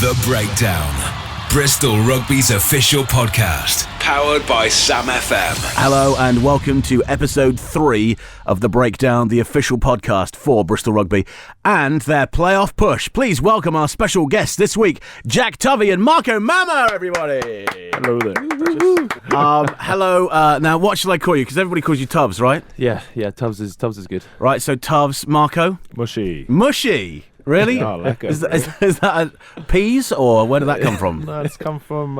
The Breakdown. Bristol Rugby's official podcast, powered by Sam FM. Hello and welcome to episode 3 of The Breakdown, the official podcast for Bristol Rugby and their playoff push. Please welcome our special guests this week, Jack, Tovey and Marco Mama, everybody. Hello there. Hello. Now, what shall I call you? Because everybody calls you Tubbs, right? Yeah, Tubbs is good. Right, so Tubbs, Marco? Mushy. Really? Yeah, I like it. Is that peas, or where did that come from? No, it's come from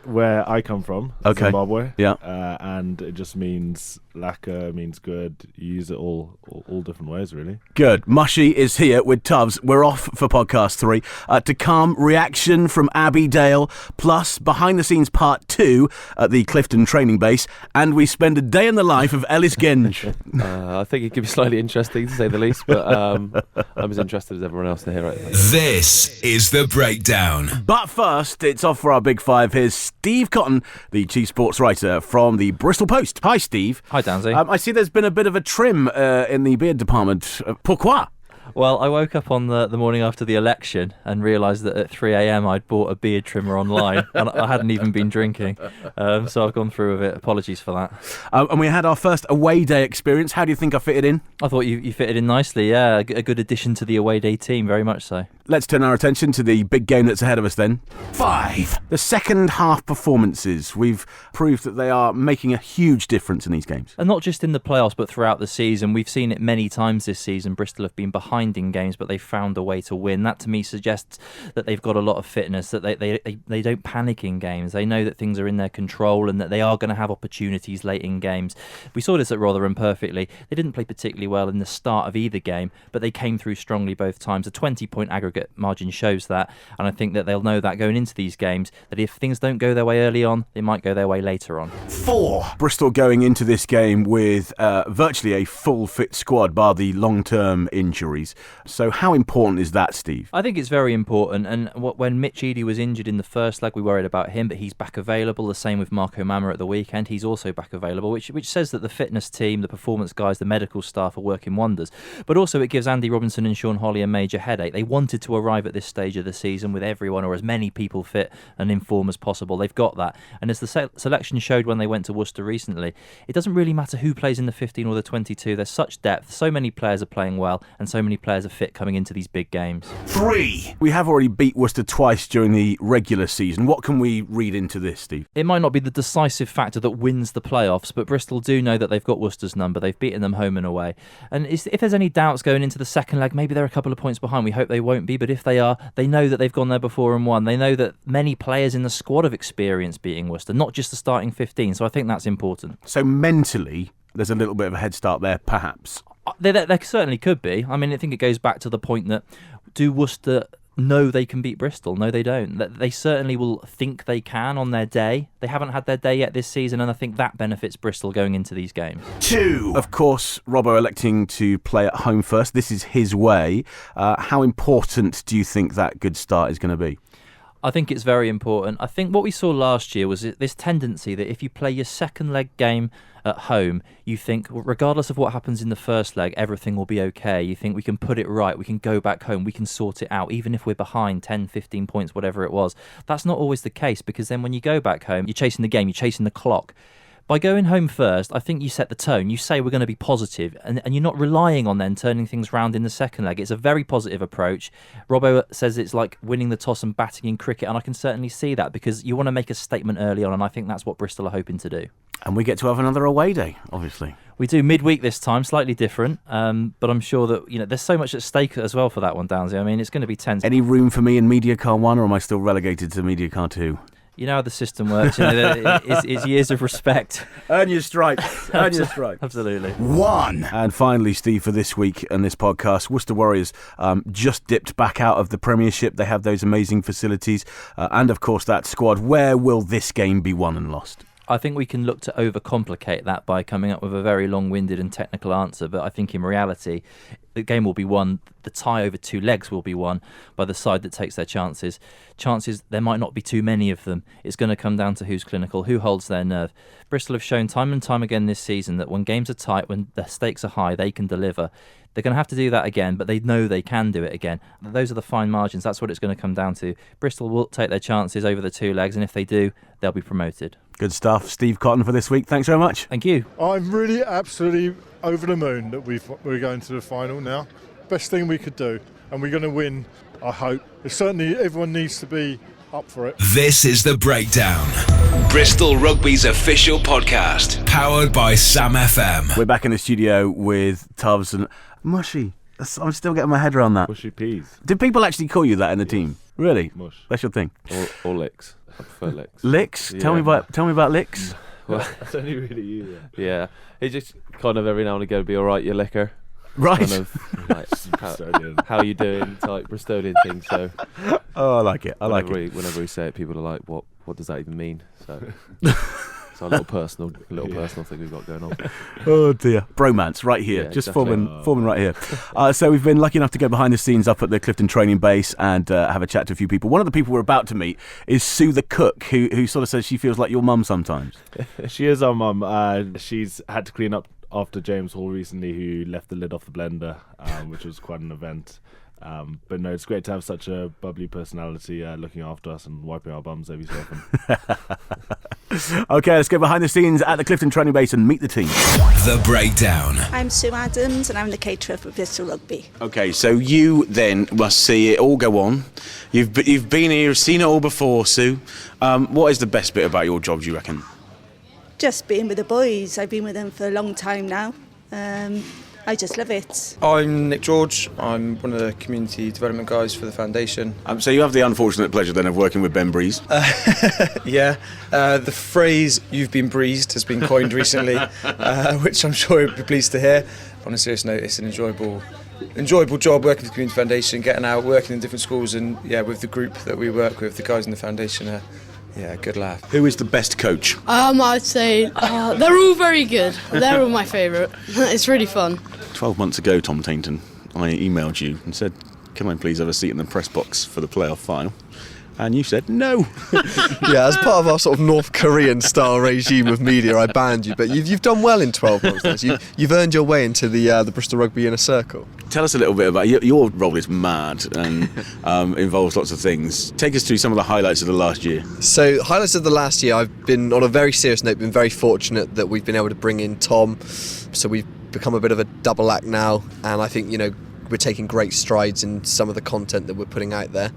where I come from, Okay. Zimbabwe. Yeah. And it just means lacquer, means good. You use it all different ways, really. Good. Mushy is here with Tubbs. We're off for podcast 3. To come, reaction from Abbey Dale, plus behind the scenes part 2 at the Clifton training base, and we spend a day in the life of Ellis Genge. I think it could be slightly interesting, to say the least, but I'm as interested as everyone else to hear it. This is The Breakdown. But first, it's off for our Big Five. Here's Steve Cotton, the chief sports writer from the Bristol Post. Hi, Steve. Hi, Downsy. I see there's been a bit of a trim in the beard department. Pourquoi? Well, I woke up on the morning after the election and realised that at 3 a.m. I'd bought a beard trimmer online and I hadn't even been drinking. So I've gone through with it. Apologies for that. And we had our first away day experience. How do you think I fitted in? I thought you fitted in nicely, yeah. A good addition to the away day team, very much so. Let's turn our attention to the big game that's ahead of us then. 5. The second half performances. We've proved that they are making a huge difference in these games. And not just in the playoffs, but throughout the season. We've seen it many times this season. Bristol have been behind in games, but they've found a way to win. That to me suggests that they've got a lot of fitness, that they don't panic in games. They know that things are in their control and that they are going to have opportunities late in games. We saw this at Rotherham perfectly. They didn't play particularly well in the start of either game, but they came through strongly both times. A 20-point aggregate margin shows that, and I think that they'll know that going into these games, that if things don't go their way early on, they might go their way later on. 4. Bristol going into this game with virtually a full fit squad, bar the long-term injuries. So how important is that, Steve? I think it's very important, and when Mitch Eadie was injured in the first leg, we worried about him, but he's back available. The same with Marco Mama at the weekend. He's also back available, which says that the fitness team, the performance guys, the medical staff are working wonders. But also it gives Andy Robinson and Sean Holly a major headache. They wanted to arrive at this stage of the season with everyone or as many people fit and in form as possible. They've got that. And as the selection showed when they went to Worcester recently, it doesn't really matter who plays in the 15 or the 22. There's such depth. So many players are playing well and so many players are fit coming into these big games. 3. We have already beat Worcester twice during the regular season. What can we read into this, Steve? It might not be the decisive factor that wins the playoffs, but Bristol do know that they've got Worcester's number. They've beaten them home and away. And if there's any doubts going into the second leg, maybe they're a couple of points behind. We hope they won't be, but if they are, they know that they've gone there before and won. They know that many players in the squad have experienced beating Worcester, not just the starting 15, so I think that's important. So mentally, there's a little bit of a head start there, perhaps. There certainly could be. I mean, I think it goes back to the point that, do Worcester know they can beat Bristol? No, they don't. They certainly will think they can on their day. They haven't had their day yet this season, and I think that benefits Bristol going into these games. 2. Of course, Robbo electing to play at home first. This is his way. How important do you think that good start is going to be? I think it's very important. I think what we saw last year was this tendency that if you play your second leg game at home, you think, regardless of what happens in the first leg, everything will be okay. You think we can put it right, we can go back home, we can sort it out, even if we're behind 10, 15 points, whatever it was. That's not always the case, because then when you go back home, you're chasing the game, you're chasing the clock. By going home first, I think you set the tone. You say we're going to be positive, and you're not relying on then turning things round in the second leg. It's a very positive approach. Robbo says it's like winning the toss and batting in cricket, and I can certainly see that, because you want to make a statement early on, and I think that's what Bristol are hoping to do. And we get to have another away day, obviously. We do midweek this time, slightly different, but I'm sure that there's so much at stake as well for that one, Downsy. I mean, it's going to be tense. Any room for me in Media Car 1, or am I still relegated to Media Car 2? You know how the system works. It's years of respect. Earn your stripes. Earn your stripes. Absolutely. 1. And finally, Steve, for this week and this podcast, Worcester Warriors just dipped back out of the Premiership. They have those amazing facilities and, of course, that squad. Where will this game be won and lost? I think we can look to overcomplicate that by coming up with a very long-winded and technical answer, but I think in reality the game will be won, the tie over 2 legs will be won by the side that takes their chances. Chances, there might not be too many of them. It's going to come down to who's clinical, who holds their nerve. Bristol have shown time and time again this season that when games are tight, when the stakes are high, they can deliver. They're going to have to do that again, but they know they can do it again. Those are the fine margins. That's what it's going to come down to. Bristol will take their chances over the 2 legs, and if they do, they'll be promoted. Good stuff. Steve Cotton for this week. Thanks very much. Thank you. I'm really absolutely over the moon that we're going to the final now. Best thing we could do, and we're going to win, I hope. Certainly everyone needs to be up for it. This is The Breakdown, Bristol Rugby's official podcast, powered by Sam FM. We're back in the studio with Tubbs and Mushy. I'm still getting my head around that. Mushy peas. Did people actually call you that in the team? Really? Mush. That's your thing. Or licks. I prefer licks. Licks? Yeah. Tell me about licks. Well, that's only really you. Yeah. It just kind of every now and again be all right, you licker. Right. Kind of like how you doing type Bristolian thing. So Oh, I like it. I like it. Whenever we say it, people are like, "What does that even mean?" So it's our little personal thing we've got going on. Oh dear. Bromance right here. Yeah, just exactly. forming right here. So we've been lucky enough to go behind the scenes up at the Clifton training base and have a chat to a few people. One of the people we're about to meet is Sue the cook, who sort of says she feels like your mum sometimes. She is our mum. She's had to clean up after James Hall recently, who left the lid off the blender, which was quite an event. But no, it's great to have such a bubbly personality looking after us and wiping our bums every so often. Okay, let's go behind the scenes at the Clifton training base and meet the team. The Breakdown. I'm Sue Adams and I'm the caterer for Bristol Rugby. Okay, so you then must see it all go on. You've been here, seen it all before, Sue. What is the best bit about your job, do you reckon? Just being with the boys. I've been with them for a long time now. I just love it. I'm Nick George. I'm one of the community development guys for the foundation. So you have the unfortunate pleasure then of working with Ben Breeze. Yeah, the phrase "you've been breezed" has been coined recently, which I'm sure you'll be pleased to hear. On a serious note, it's an enjoyable job working with the community foundation, getting out, working in different schools, and with the group that we work with, the guys in the foundation. Good laugh. Who is the best coach? I'd say they're all very good. They're all my favourite. It's really fun. 12 months ago, Tom Tainton, I emailed you and said, can I please have a seat in the press box for the playoff final? And you said no. Yeah, as part of our sort of North Korean style regime of media, I banned you. But you've done well in 12 months. You've earned your way into the Bristol Rugby inner circle. Tell us a little bit about your role. Is mad and involves lots of things. Take us through some of the highlights of the last year. So, highlights of the last year, I've been, on a very serious note, been very fortunate that we've been able to bring in Tom. So we've become a bit of a double act now, and I think, we're taking great strides in some of the content that we're putting out there.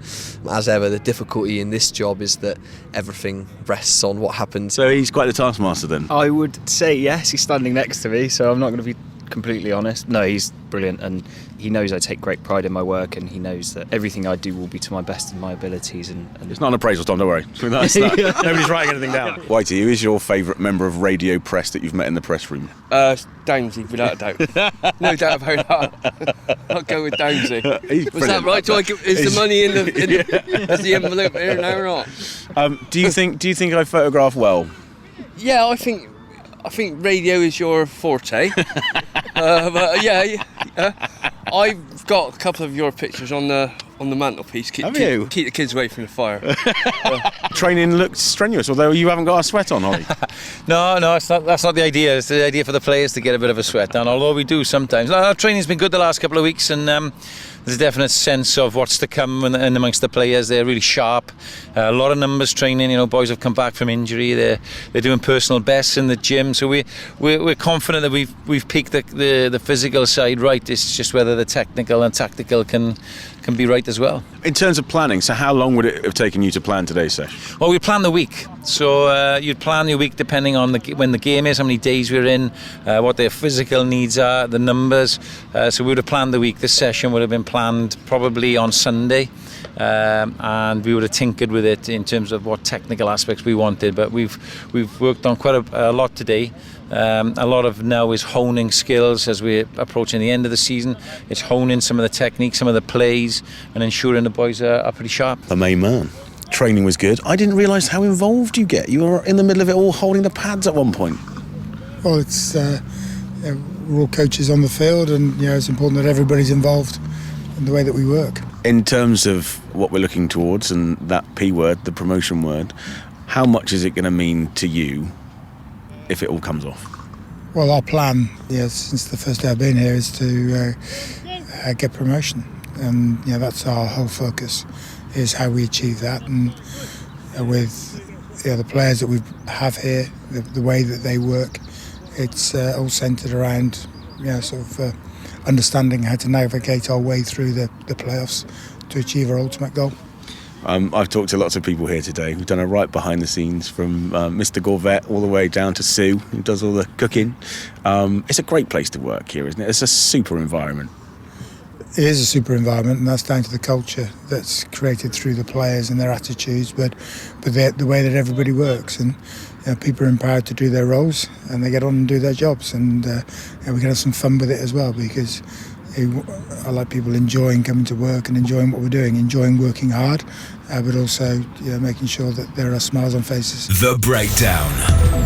As ever, the difficulty in this job is that everything rests on what happens. So he's quite the taskmaster then? I would say yes, he's standing next to me, so I'm not going to be completely honest. No, he's brilliant, and he knows I take great pride in my work, and he knows that everything I do will be to my best in my abilities. And it's not an appraisal, Tom, don't worry. Nobody's writing anything down. Whitey, who is your favourite member of radio press that you've met in the press room? Downsy, without a doubt. No doubt about that. I'll go with Downsy. Was that right? Is the money in the envelope here now or not? Do you think I photograph well? Yeah, I think radio is your forte. But I've got a couple of your pictures on the mantelpiece. Keep the kids away from the fire. Training looked strenuous, although you haven't got a sweat on, Ollie. No, that's not the idea. It's the idea for the players to get a bit of a sweat on, although we do sometimes. Our training's been good the last couple of weeks, and there's a definite sense of what's to come and amongst the players. They're really sharp. A lot of numbers training. Boys have come back from injury. They're doing personal bests in the gym. So we're confident that we've peaked the physical side right. It's just whether the technical and tactical can be right as well. In terms of planning, so how long would it have taken you to plan today's session? Well, we plan the week. So you'd plan your week depending on when the game is, how many days we're in, what their physical needs are, the numbers. So we would have planned the week. This session would have been planned probably on Sunday, and we would have tinkered with it in terms of what technical aspects we wanted. But we've worked on quite a lot today. A lot of now is honing skills as we're approaching the end of the season. It's honing some of the techniques, some of the plays, and ensuring the boys are pretty sharp. The main man. training was good. I didn't realise how involved you get. You were in the middle of it all, holding the pads at one point. Well, it's we're all coaches on the field, and it's important that everybody's involved in the way that we work. In terms of what we're looking towards, and that P word, the promotion word, how much is it going to mean to you if it all comes off? Well, our plan, since the first day I've been here, is to get promotion, and that's our whole focus, is how we achieve that. And with the players that we have here, the way that they work, it's all centred around understanding how to navigate our way through the playoffs to achieve our ultimate goal. I've talked to lots of people here today. We've done a right behind the scenes, from Mr. Gorvet all the way down to Sue, who does all the cooking. It's a great place to work here, isn't it? It's a super environment. It is a super environment, and that's down to the culture that's created through the players and their attitudes, but the way that everybody works. And people are empowered to do their roles, and they get on and do their jobs, and we can have some fun with it as well, because I like people enjoying coming to work and enjoying what we're doing, enjoying working hard, but also making sure that there are smiles on faces. The Breakdown,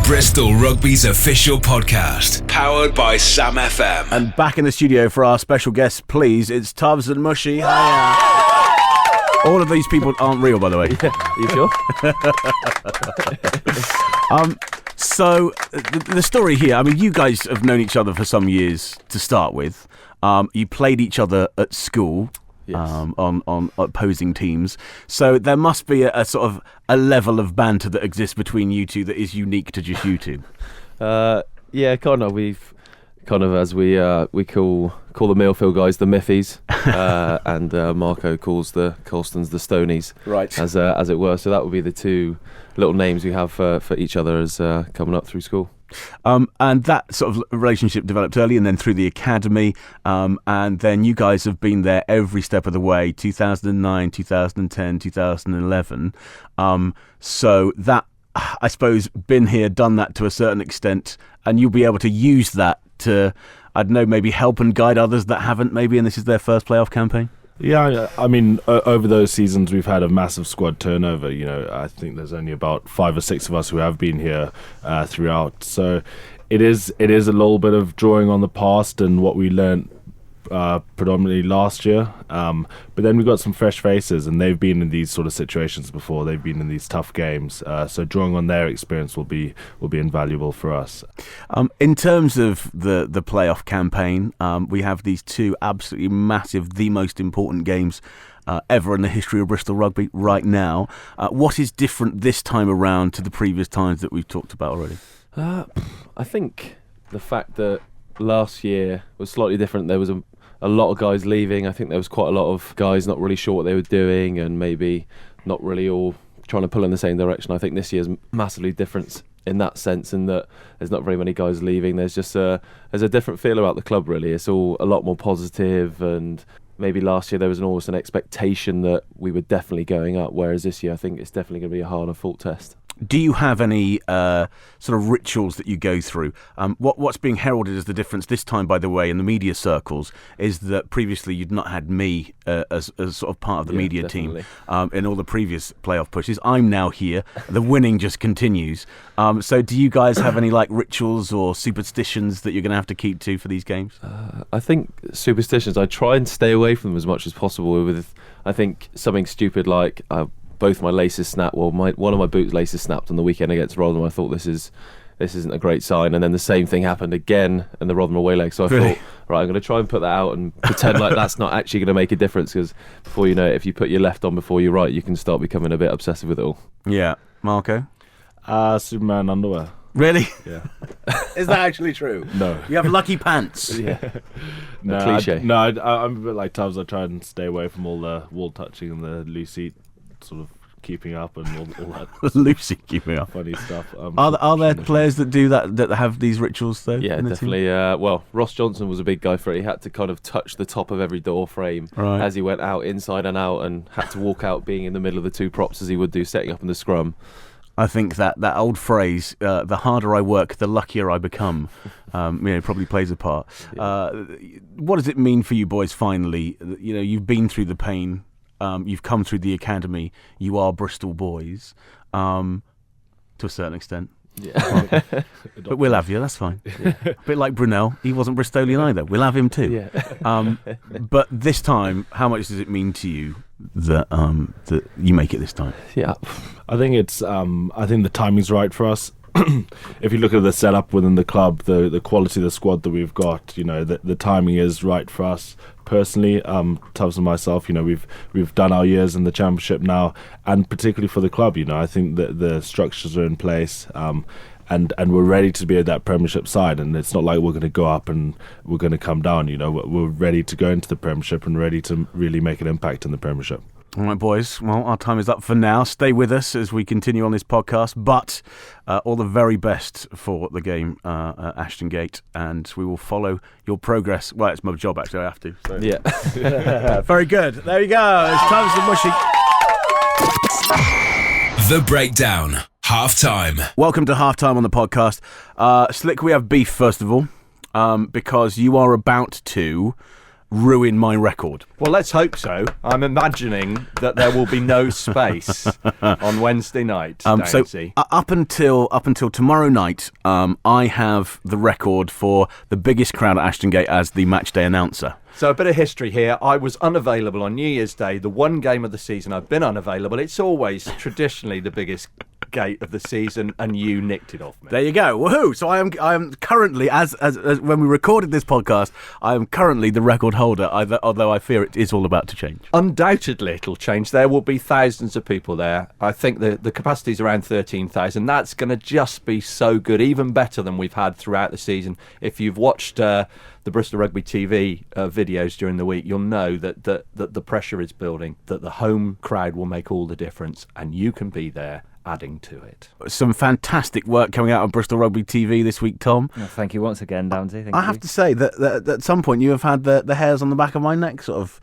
Bristol Rugby's official podcast, powered by Sam FM. And back in the studio for our special guests, please, it's Tubbs and Mushy. Hiya. All of these people aren't real, by the way. You sure? So the story here, I mean, you guys have known each other for some years to start with. You played each other at school. Yes. On opposing teams, so there must be a sort of a level of banter that exists between you two that is unique to just you two. Yeah, kind of. We've kind of, as we call the Millfield guys the Miffies, and Marco calls the Colstons the Stonies, right? As it were. So that would be the two little names we have for each other as coming up through school. And that sort of relationship developed early, and then through the academy, and then you guys have been there every step of the way, 2009, 2010, 2011. So that, I suppose, been here, done that to a certain extent, and you'll be able to use that to, I don't know, maybe help and guide others that haven't, maybe, and this is their first playoff campaign. Yeah, I mean, over those seasons we've had a massive squad turnover. I think there's only about 5 or 6 of us who have been here throughout. So it is a little bit of drawing on the past and what we learnt predominantly last year. But then we've got some fresh faces, and they've been in these sort of situations before. They've been in these tough games. So drawing on their experience will be invaluable for us. In terms of the playoff campaign, we have these two absolutely massive, the most important games ever in the history of Bristol Rugby right now. What is different this time around to the previous times that we've talked about already? I think the fact that last year was slightly different. There was a lot of guys leaving. I think there was quite a lot of guys not really sure what they were doing, and maybe not really all trying to pull in the same direction. I think this year's massively different in that sense, in that there's not very many guys leaving. There's just there's a different feel about the club, really. It's all a lot more positive, and maybe last year there was almost an expectation that we were definitely going up, whereas this year I think it's definitely going to be a harder fought test. Do you have any sort of rituals that you go through? What's being heralded as the difference this time, by the way, in the media circles, is that previously you'd not had me as sort of part of the media definitely. team in all the previous playoff pushes. I'm now here. The winning just continues. So do you guys have any rituals or superstitions that you're going to have to keep to for these games? I think superstitions, I try and stay away from them as much as possible. With, I think, something stupid like both my laces snapped. Well, one of my boots laces snapped on the weekend against Rotherham. I thought this isn't a great sign, and then the same thing happened again in the Rotherham away leg. So I thought, right, I'm going to try and put that out and pretend like that's not actually going to make a difference, because before you know it, if you put your left on before your right, you can start becoming a bit obsessive with it all. Yeah, Marco. Superman underwear. Really? Yeah. Is that actually true? No. You have lucky pants. Yeah. No, cliche. I'm a bit like Tubbs. I try and stay away from all the wall touching and the loose seat sort of keeping up and all that Lucy keeping up funny stuff. Are there players that do that have these rituals though? Yeah, definitely. Well, Ross Johnson was a big guy for it. He had to kind of touch the top of every door frame as he went out, inside and out, and had to walk out being in the middle of the two props as he would do setting up in the scrum. I think that old phrase, the harder I work, the luckier I become, probably plays a part. Yeah. What does it mean for you boys finally? You've been through the pain You've come through the academy. You are Bristol boys, to a certain extent. Yeah. But we'll have you, that's fine. A bit like Brunel, he wasn't Bristolian either. We'll have him too. Yeah. But this time, how much does it mean to you that that you make it this time? Yeah. I think it's I think the timing's right for us. If you look at the setup within the club, the quality of the squad that we've got, the timing is right for us. Personally, Tubbs and myself, we've done our years in the Championship now, and particularly for the club, I think that the structures are in place, and we're ready to be at that Premiership side. And it's not like we're going to go up and we're going to come down. We're ready to go into the Premiership and ready to really make an impact in the Premiership. All right, boys. Well, our time is up for now. Stay with us as we continue on this podcast. But all the very best for the game at Ashton Gate, and we will follow your progress. Well, it's my job, actually. I have to. So. Yeah. Very good. There you go. It's time for mushy. The Breakdown. Half-time. Welcome to Half-time on the podcast. Slick, we have beef, first of all, because you are about to ruin my record. Well, let's hope so. I'm imagining that there will be no space on Wednesday night. So up until tomorrow night, I have the record for the biggest crowd at Ashton Gate as the matchday announcer. So a bit of history here. I was unavailable on New Year's Day, the one game of the season I've been unavailable. It's always traditionally the biggest gate of the season, and you nicked it off me. There you go. Woohoo! So I am currently, as when we recorded this podcast, I am currently the record holder, although I fear it is all about to change. Undoubtedly it'll change. There will be thousands of people there. I think the capacity is around 13,000. That's going to just be so good, even better than we've had throughout the season. If you've watched the Bristol Rugby TV videos during the week, you'll know that the pressure is building, that the home crowd will make all the difference, and you can be there adding to it. Some fantastic work coming out on Bristol Rugby TV this week, Tom. Well, thank you once again, Downsy. I have to say that at some point you have had the hairs on the back of my neck sort of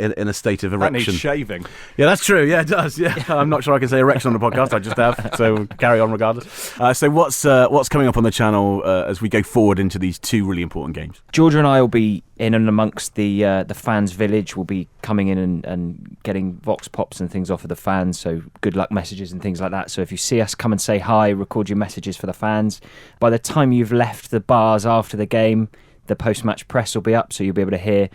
in a state of erection. That needs shaving. Yeah, that's true. Yeah, it does. Yeah, I'm not sure I can say erection on the podcast. I just have. So carry on regardless. So what's coming up on the channel as we go forward into these two really important games? Georgia and I will be in and amongst the fans' village. We'll be coming in and getting vox pops and things off of the fans. So good luck messages and things like that. So if you see us, come and say hi. Record your messages for the fans. By the time you've left the bars after the game, the post-match press will be up, so you'll be able to hear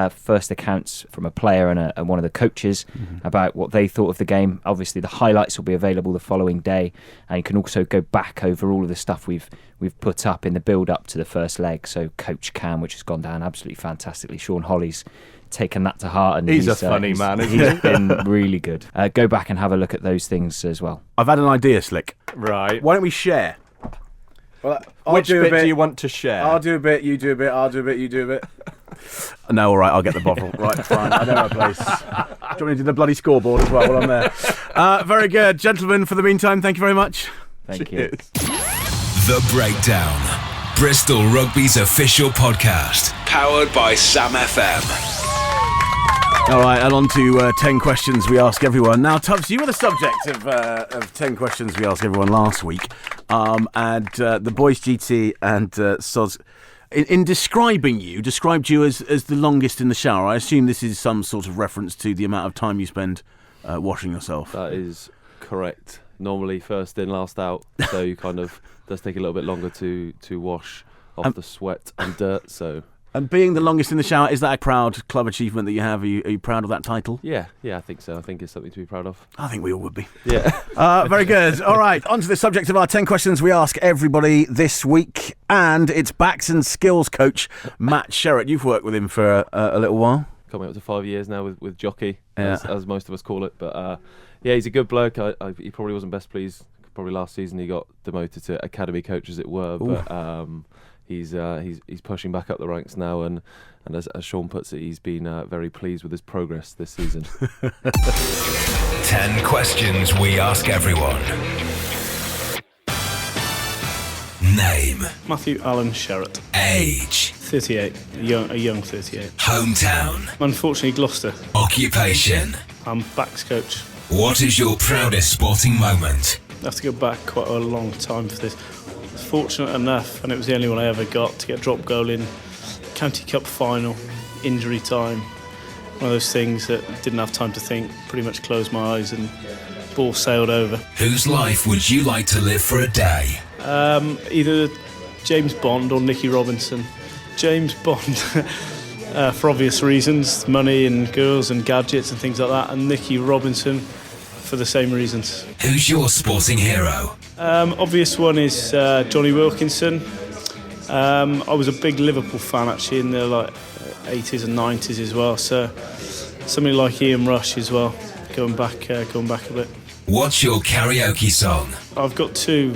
first accounts from a player and one of the coaches about what they thought of the game. Obviously, the highlights will be available the following day, and you can also go back over all of the stuff we've put up in the build-up to the first leg. So Coach Cam, which has gone down absolutely fantastically. Sean Holly's taken that to heart, and he's a funny man, isn't he? He's been really good. Go back and have a look at those things as well. I've had an idea, Slick. Right. Why don't we share? Well, which bit do you want to share? I'll do a bit, you do a bit, I'll do a bit, you do a bit. No, all right, I'll get the bottle. Right, fine, I know my place. Do you want me to do the bloody scoreboard as well while I'm there? Very good. Gentlemen, for the meantime, thank you very much. Thank you. The Breakdown. Bristol Rugby's official podcast. Powered by Sam FM. All right, and on to 10 questions we ask everyone. Now, Tubbs, you were the subject of 10 questions we asked everyone last week. And the boys GT and Soz, in described you as the longest in the shower. I assume this is some sort of reference to the amount of time you spend washing yourself. That is correct. Normally first in, last out. So you kind of does take a little bit longer to wash off the sweat and dirt. So. And being the longest in the shower, is that a proud club achievement that you have? Are you proud of that title? Yeah, I think so. I think it's something to be proud of. I think we all would be. Yeah. Very good. All right, on to the subject of our 10 questions we ask everybody this week. And it's backs and skills coach Matt Sherratt. You've worked with him for a little while. Coming up to 5 years now with Jockey, as most of us call it. But he's a good bloke. He probably wasn't best pleased. Probably last season he got demoted to academy coach, as it were. Ooh. But he's pushing back up the ranks now, and as Sean puts it, he's been very pleased with his progress this season. 10 questions we ask everyone. Name. Matthew Allen Sherratt. Age. 38. A young 38. Hometown. Unfortunately, Gloucester. Occupation. I'm backs coach. What is your proudest sporting moment? I have to go back quite a long time for this. I was fortunate enough, and it was the only one I ever got, to get drop goal in County Cup final, injury time. One of those things that didn't have time to think, pretty much closed my eyes and ball sailed over. Whose life would you like to live for a day? Either James Bond or Nicky Robinson. James Bond, for obvious reasons, money and girls and gadgets and things like that, and Nicky Robinson for the same reasons. Who's your sporting hero? Obvious one is Johnny Wilkinson. I was a big Liverpool fan actually in the 80s and 90s as well, so somebody like Ian Rush as well, going back a bit. What's your karaoke song? I've got two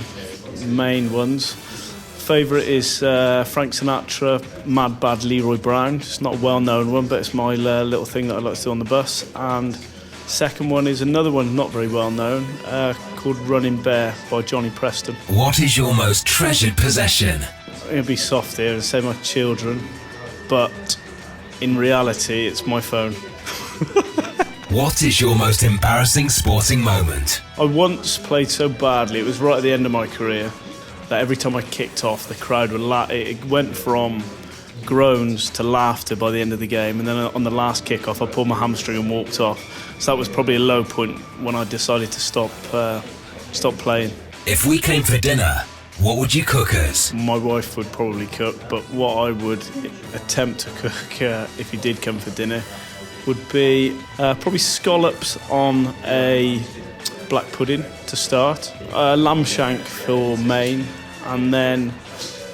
main ones. Favourite is Frank Sinatra, Mad Bad Leroy Brown. It's not a well-known one, but it's my little thing that I like to do on the bus. And second one is another one not very well-known, called Running Bear by Johnny Preston. What is your most treasured possession? I'm going to be soft here and say my children, but in reality it's my phone. What is your most embarrassing sporting moment? I once played so badly, it was right at the end of my career, that every time I kicked off, the crowd would laugh. It went from groans to laughter by the end of the game, and then on the last kick-off, I pulled my hamstring and walked off. So that was probably a low point when I decided to stop playing. If we came for dinner, what would you cook us? My wife would probably cook, but what I would attempt to cook if you did come for dinner would be probably scallops on a black pudding to start, lamb shank for main, and then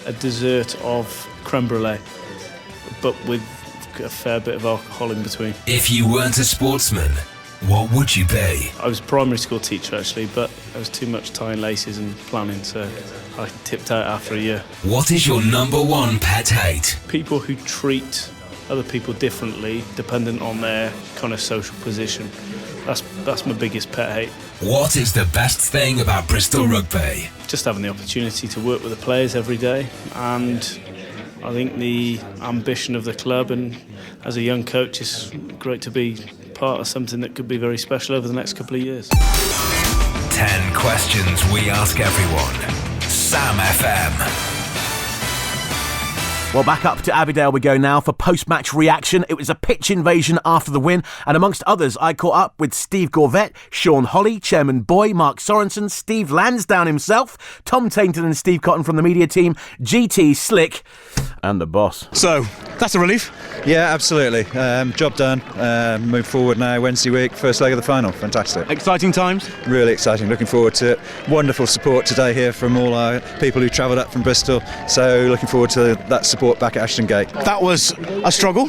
a dessert of creme brulee, but with a fair bit of alcohol in between. If you weren't a sportsman, what would you be? I was a primary school teacher actually, but there was too much tying laces and planning, so I tipped out after a year. What is your number one pet hate? People who treat other people differently dependent on their kind of social position. That's my biggest pet hate. What is the best thing about Bristol Rugby? Just having the opportunity to work with the players every day, and I think the ambition of the club, and as a young coach, it's great to be part of something that could be very special over the next couple of years. 10 questions we ask everyone. Sam FM. Well, back up to Abbeydale we go now for post-match reaction. It was a pitch invasion after the win, and amongst others, I caught up with Steve Gorvette, Sean Holly, Chairman Boy, Mark Sorensen, Steve Lansdowne himself, Tom Tainton and Steve Cotton from the media team, GT Slick, and the boss. So, that's a relief. Yeah, absolutely. Job done. Move forward now, Wednesday week, first leg of the final. Fantastic. Exciting times? Really exciting. Looking forward to it. Wonderful support today here from all our people who travelled up from Bristol. So, looking forward to that support back at Ashton Gate. That was a struggle.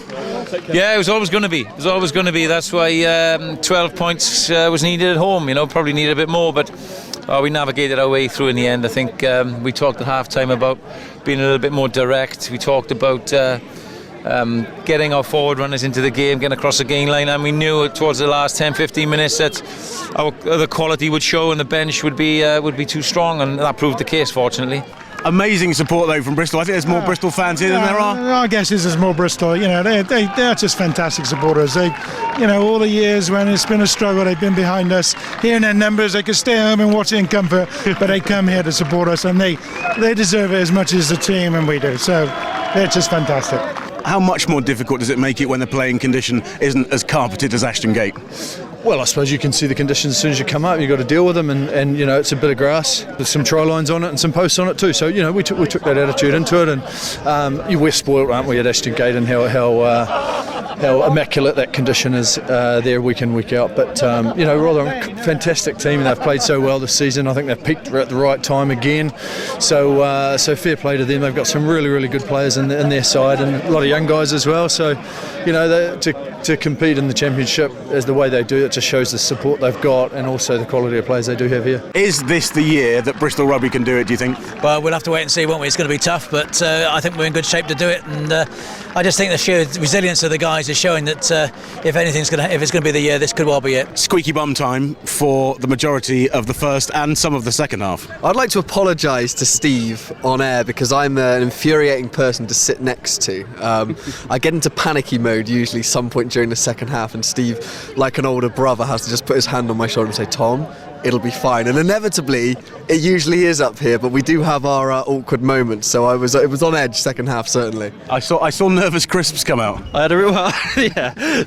Yeah, it was always going to be. It was always going to be. That's why 12 points was needed at home. Probably needed a bit more, but we navigated our way through in the end. I think we talked at half-time about being a little bit more direct. We talked about getting our forward runners into the game, getting across the gain line, and we knew towards the last 10-15 minutes that the quality would show and the bench would be too strong, and that proved the case, fortunately. Amazing support though from Bristol. I think there's more Bristol fans here than there are. I guess there's more Bristol. They're just fantastic supporters. They, all the years when it's been a struggle, they've been behind us. Hearing their numbers, they could stay home and watch it in comfort, but they come here to support us, and they deserve it as much as the team and we do. So they're just fantastic. How much more difficult does it make it when the playing condition isn't as carpeted as Ashton Gate? Well, I suppose you can see the conditions as soon as you come up. You've got to deal with them, and it's a bit of grass. There's some try lines on it and some posts on it too. So we took that attitude into it, and we're spoiled, aren't we, at Ashton Gate, and how immaculate that condition is there week in, week out. But rather a fantastic team, and they've played so well this season. I think they've peaked at the right time again. So fair play to them. They've got some really, really good players in their side, and a lot of young guys as well. So to compete in the championship as the way they do, it just shows the support they've got and also the quality of players they do have here. Is this the year that Bristol Rugby can do it, do you think? Well, we'll have to wait and see, won't we? It's going to be tough, but I think we're in good shape to do it, and I just think the sheer resilience of the guys is showing that if it's going to be the year, this could well be it. Squeaky bum time for the majority of the first and some of the second half. I'd like to apologise to Steve on air because I'm an infuriating person to sit next to. I get into panicky mode usually some point during the second half, and Steve, like an older brother, has to just put his hand on my shoulder and say, "Tom, it'll be fine. And inevitably, it usually is up here, but we do have our awkward moments. So it was on edge second half, certainly. I saw nervous crisps come out. I had a real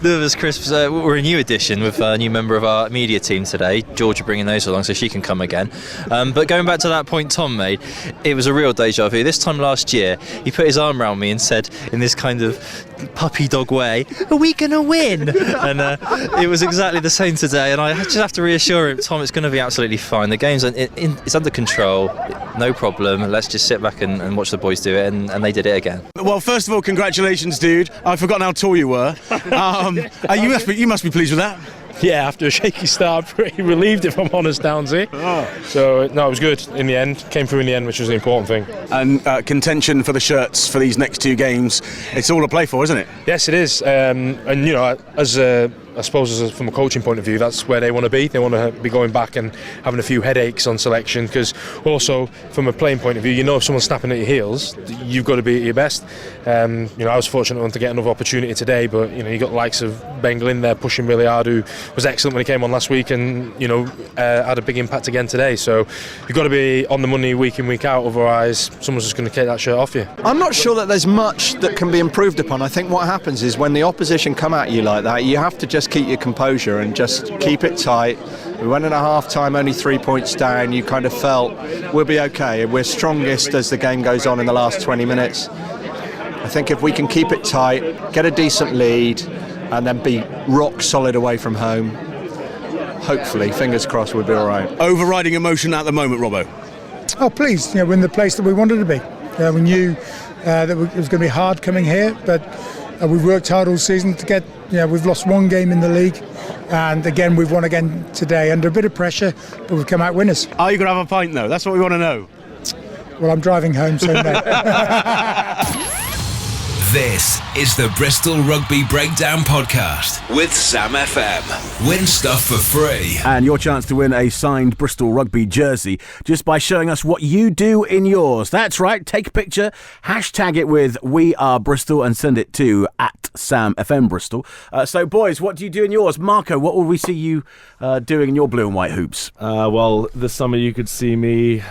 nervous crisps. We're a new addition with a new member of our media team today. Georgia bringing those along so she can come again. But going back to that point Tom made, it was a real deja vu. This time last year, he put his arm around me and said in this kind of puppy dog way, "Are we going to win?" And it was exactly the same today. And I just have to reassure him, Tom, it's going to be absolutely fine. The game's it's under control, no problem. Let's just sit back and watch the boys do it. And they did it again. Well, first of all, congratulations, dude. I've forgotten how tall you were. You must be pleased with that. Yeah, after a shaky start, pretty relieved if I'm honest, Downsy. So, no, it was good in the end. Came through in the end, which was the important thing. And contention for the shirts for these next 2 games, it's all to play for, isn't it? Yes, it is. And, you know, I suppose from a coaching point of view, that's where they want to be. They want to be going back and having a few headaches on selection, because also from a playing point of view, you know if someone's snapping at your heels, you've got to be at your best. You know, I was fortunate enough to get another opportunity today, but you know, you got the likes of Bengal in there pushing really hard, who was excellent when he came on last week, and you know, had a big impact again today. So you've got to be on the money week in, week out, otherwise someone's just going to take that shirt off you. I'm not sure that there's much that can be improved upon. I think what happens is when the opposition come at you like that, you have to just keep your composure and just keep it tight. We went in at half time only 3 points down. You kind of felt we'll be okay. We're strongest as the game goes on in the last 20 minutes. I think if we can keep it tight, get a decent lead, and then be rock solid away from home, hopefully, fingers crossed, we'll be all right. Overriding emotion at the moment, Robbo? Oh, pleased. You know, we're in the place that we wanted to be. We knew that it was going to be hard coming here, but we've worked hard all season to get. You know, we've lost 1 game in the league, and again we've won again today under a bit of pressure, but we've come out winners. Are you going to have a pint though? That's what we want to know. Well, I'm driving home, so no. This is the Bristol Rugby Breakdown Podcast with Sam FM. Win stuff for free. And your chance to win a signed Bristol Rugby jersey just by showing us what you do in yours. That's right, take a picture, hashtag it with We Are Bristol and send it to @SamFMBristol. So boys, what do you do in yours? Marco, what will we see you doing in your blue and white hoops? Well, this summer you could see me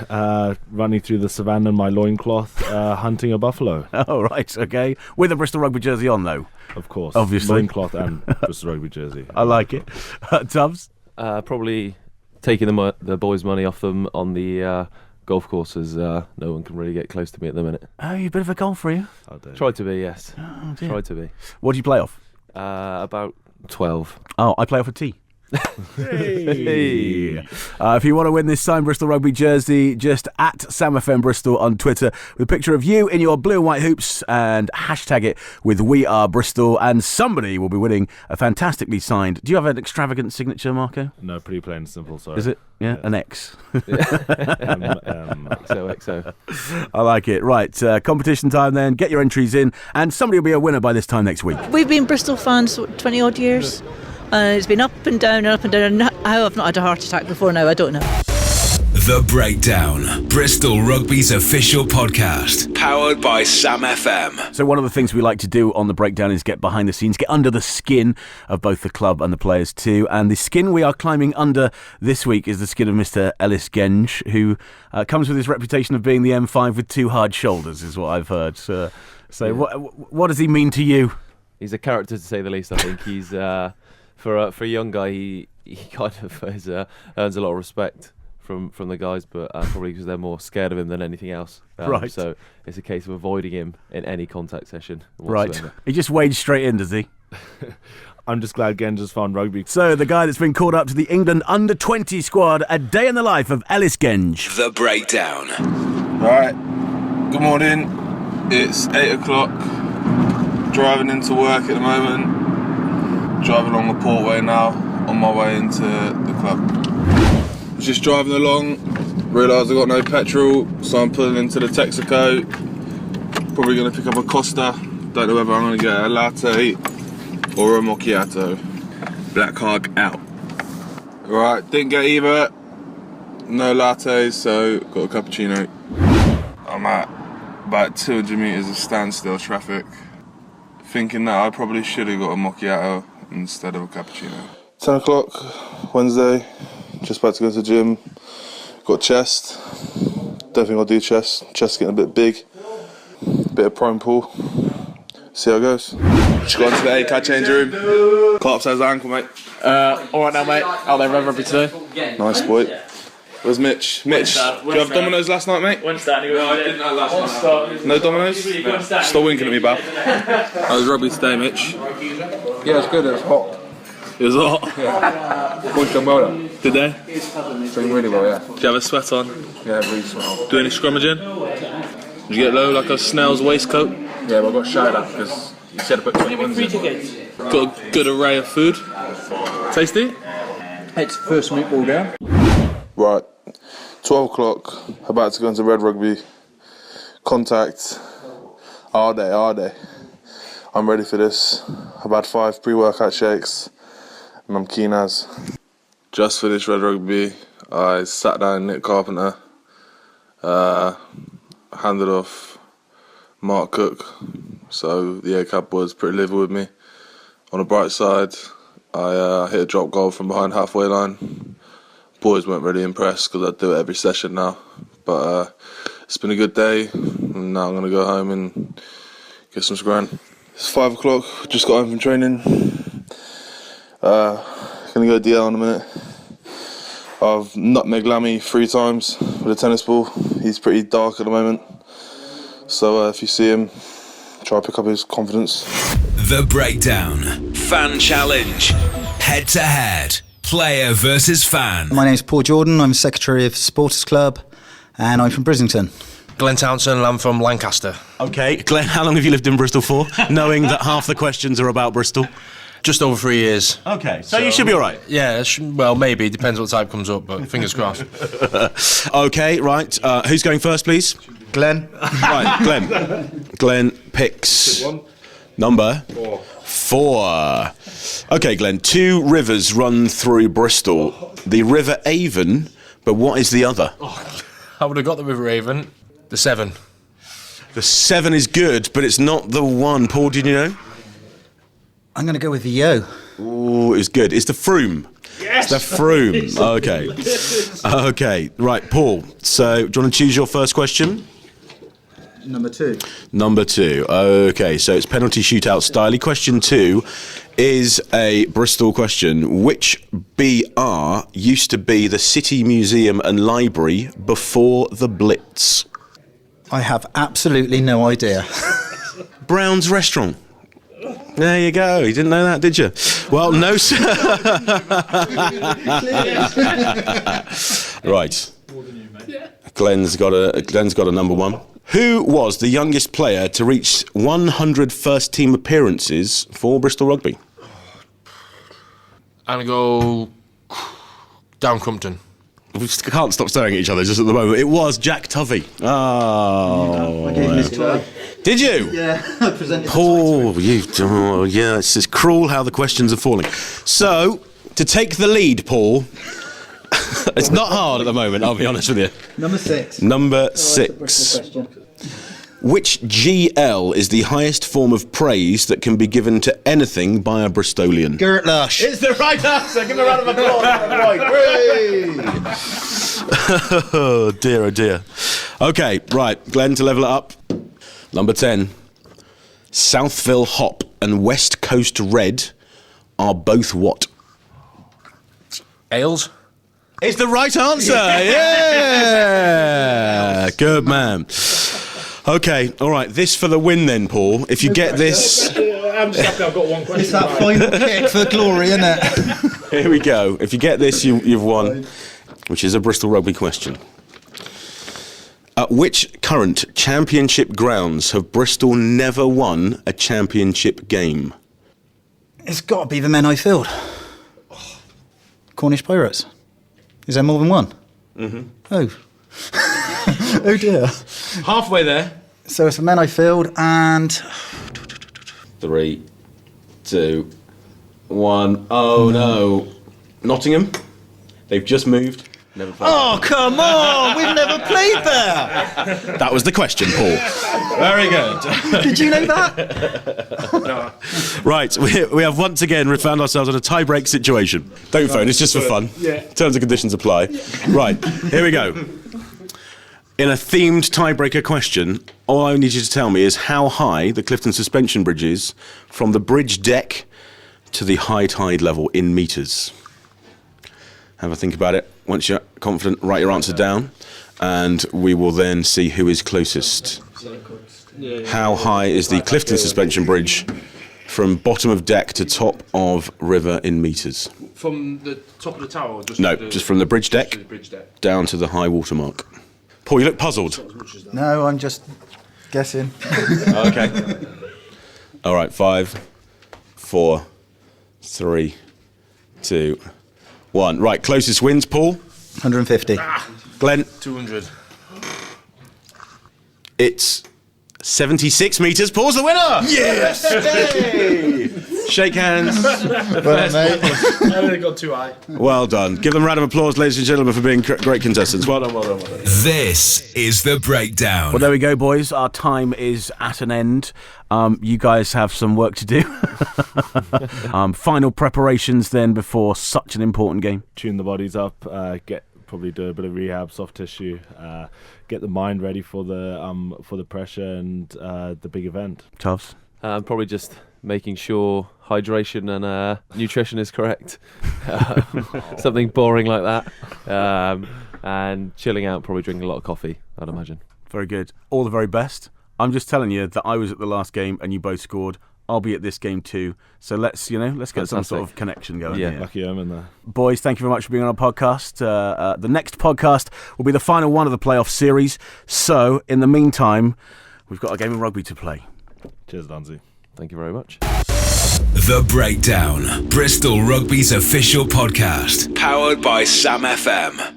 running through the savannah in my loincloth, hunting a buffalo. Oh, right, okay. With a Bristol Rugby jersey on, though. Of course. Obviously. Loincloth and Bristol Rugby jersey. I like it. Tubbs? Probably taking the boys' money off them on the golf courses. No one can really get close to me at the minute. Oh, you're a bit of a golfer, are you? Try to be, yes. Oh, dear. Try to be. What do you play off? About 12. Oh, I play off a tee. Hey. If you want to win this signed Bristol Rugby jersey, just @SamFMBristol on Twitter with a picture of you in your blue and white hoops and hashtag it with We Are Bristol, and somebody will be winning a fantastically signed. Do you have an extravagant signature, Marco? No, pretty plain and simple, sorry. Is it? Yeah, an X. XOXO. I like it. Right, competition time then. Get your entries in, and somebody will be a winner by this time next week. We've been Bristol fans 20 odd years. It's been up and down and up and down. How I've not had a heart attack before now, I don't know. The Breakdown, Bristol Rugby's official podcast, powered by Sam FM. So one of the things we like to do on The Breakdown is get behind the scenes, get under the skin of both the club and the players too. And the skin we are climbing under this week is the skin of Mr. Ellis Genge, who comes with his reputation of being the M5 with 2 hard shoulders, is what I've heard. So what does he mean to you? He's a character, to say the least. I think he's for a young guy, he kind of earns a lot of respect from the guys, but probably because they're more scared of him than anything else. Right. So it's a case of avoiding him in any contact session whatsoever. Right. He just wades straight in, does he? I'm just glad Genge has found rugby. So the guy that's been called up to the England under-20 squad, a day in the life of Ellis Genge. The Breakdown. Right. Good morning. It's 8 o'clock. Driving into work at the moment. Driving along the Portway now, on my way into the club. Just driving along, realised I got no petrol, so I'm pulling into the Texaco. Probably going to pick up a Costa. Don't know whether I'm going to get a latte or a macchiato. Black Hog out. Right, didn't get either. No lattes, so got a cappuccino. I'm at about 200 metres of standstill traffic. Thinking that I probably should have got a macchiato instead of a cappuccino. 10 o'clock, Wednesday. Just about to go to the gym. Got chest. Definitely got to do chest. Chest getting a bit big. Bit of prone pull. See how it goes. Just got into the ACAD change room. Caught upstairs the ankle, mate. Alright now, mate. Out there, rugby today. Nice boy. Where's Mitch? Mitch, did you have Domino's last night, mate? Wednesday, I didn't have last night. No Domino's? Still winking at me, Bab. How was rugby today, Mitch? Yeah, it was good. It was hot. It was hot? Yeah. Boys done well then. Did they? Doing really well, yeah. Did you have a sweat on? Yeah, really swell. Do any scrummaging? Did you get low like a Snell's waistcoat? Yeah, well, I got shouted at because he said I put 21s in. Got a good array of food. Tasty? It's first meatball down. Right, 12 o'clock, about to go into Red Rugby. Contact. Are they? I'm ready for this. I've had 5 pre-workout shakes and I'm keen as. Just finished Red Rugby. I sat down Nick Carpenter, handed off Mark Cook, so the ACAB boys pretty livid with me. On the bright side, I hit a drop goal from behind halfway line. Boys weren't really impressed because I do it every session now, but it's been a good day, and now I'm going to go home and get some scran. It's 5 o'clock, just got home from training. Going to go DL in a minute. I've nutmegged Lammy 3 times with a tennis ball. He's pretty dark at the moment, so if you see him, try to pick up his confidence. The Breakdown Fan Challenge. Head to head. Player versus fan. My name's Paul Jordan, I'm Secretary of Supporters Club and I'm from Brislington. Glenn Townsend, I'm from Lancaster. Okay, Glenn, how long have you lived in Bristol for, knowing that half the questions are about Bristol? Just over 3 years. Okay, so you should be all right. Yeah, well, maybe. Depends what type comes up, but fingers crossed. Okay, right. Who's going first, please? Glenn. Right, Glenn. Glenn picks number 4. Okay, Glenn. 2 rivers run through Bristol. The River Avon, but what is the other? I would have got the River Avon. The Severn. The Severn is good, but it's not the one. Paul, did you know? I'm going to go with the Yo. Ooh, it's good. It's the Froome. Yes! It's the Froome. Okay. Okay, right, Paul. So, do you want to choose your first question? Number 2. Number 2. Okay, so it's penalty shootout style. Question 2 is a Bristol question. Which BR used to be the City Museum and Library before the Blitz? I have absolutely no idea. Brown's Restaurant. There you go. You didn't know that, did you? Well, no, sir. Right. Glenn's got a number 1. Who was the youngest player to reach 100 first-team appearances for Bristol Rugby? I'm going to go down Crumpton. We can't stop staring at each other just at the moment. It was Jack Tovey. Oh. I gave him his toy. Did you? Yeah, I presented Paul, yeah, it's cruel how the questions are falling. So, to take the lead, Paul, it's not hard at the moment, I'll be honest with you. Number 6. Number 6. Which GL is the highest form of praise that can be given to anything by a Bristolian? Gert Lush. It's the right answer. Give him a round of applause. Right. Oh dear, oh dear. Okay, right, Glenn, to level it up. Number 10. Southville Hop and West Coast Red are both what? Ales. It's the right answer. Yeah. Good man. Okay, all right. This for the win then, Paul. If you get this... I'm just happy I've got one question. It's that final kick for glory, isn't it? Here we go. If you get this, you've won, which is a Bristol Rugby question. At which current championship grounds have Bristol never won a championship game? It's got to be the Menai Field. Cornish Pirates. Is there more than one? Mm-hmm. Oh. Oh dear. Halfway there. So it's the Menai Field and... 3, 2, 1. Oh no. Nottingham? They've just moved. Never played. Oh, come on! We've never played there. That was the question, Paul. Very good. Did you know that? Right, we have once again found ourselves in a tie-break situation. Don't phone, it's just for fun. Yeah. Terms and conditions apply. Right, here we go. In a themed tiebreaker question, all I need you to tell me is how high the Clifton suspension bridge is from the bridge deck to the high tide level in metres. Have a think about it. Once you're confident, write your answer down, and we will then see who is closest. How high is the Clifton suspension bridge from bottom of deck to top of river in metres? From the top of the tower? Or just Just from the bridge deck down to the high water mark. Paul, you look puzzled. No, I'm just guessing. Okay. All right, 5, 4, 3, 2, 1. Right, closest wins, Paul. 150. Glenn. 200. It's 76 metres. Paul's the winner. Yes! Hey! Shake hands. Well, mate. I only got too high. Well done. Give them a round of applause, ladies and gentlemen, for being great contestants. Well done, well done, well done. This is The Breakdown. Well, there we go, boys. Our time is at an end. You guys have some work to do. Final preparations then before such an important game. Tune the bodies up, probably do a bit of rehab, soft tissue, get the mind ready for the pressure and the big event. Tovs? Probably just making sure hydration and nutrition is correct. Something boring like that. And chilling out, probably drinking a lot of coffee, I'd imagine. Very good. All the very best. I'm just telling you that I was at the last game and you both scored. I'll be at this game too. So let's get some sort of connection going. Yeah, lucky I'm in there. Boys, thank you very much for being on our podcast. The next podcast will be the final one of the playoff series. So, in the meantime, we've got a game of rugby to play. Cheers, Downsy. Thank you very much. The Breakdown, Bristol Rugby's official podcast, powered by Sam FM.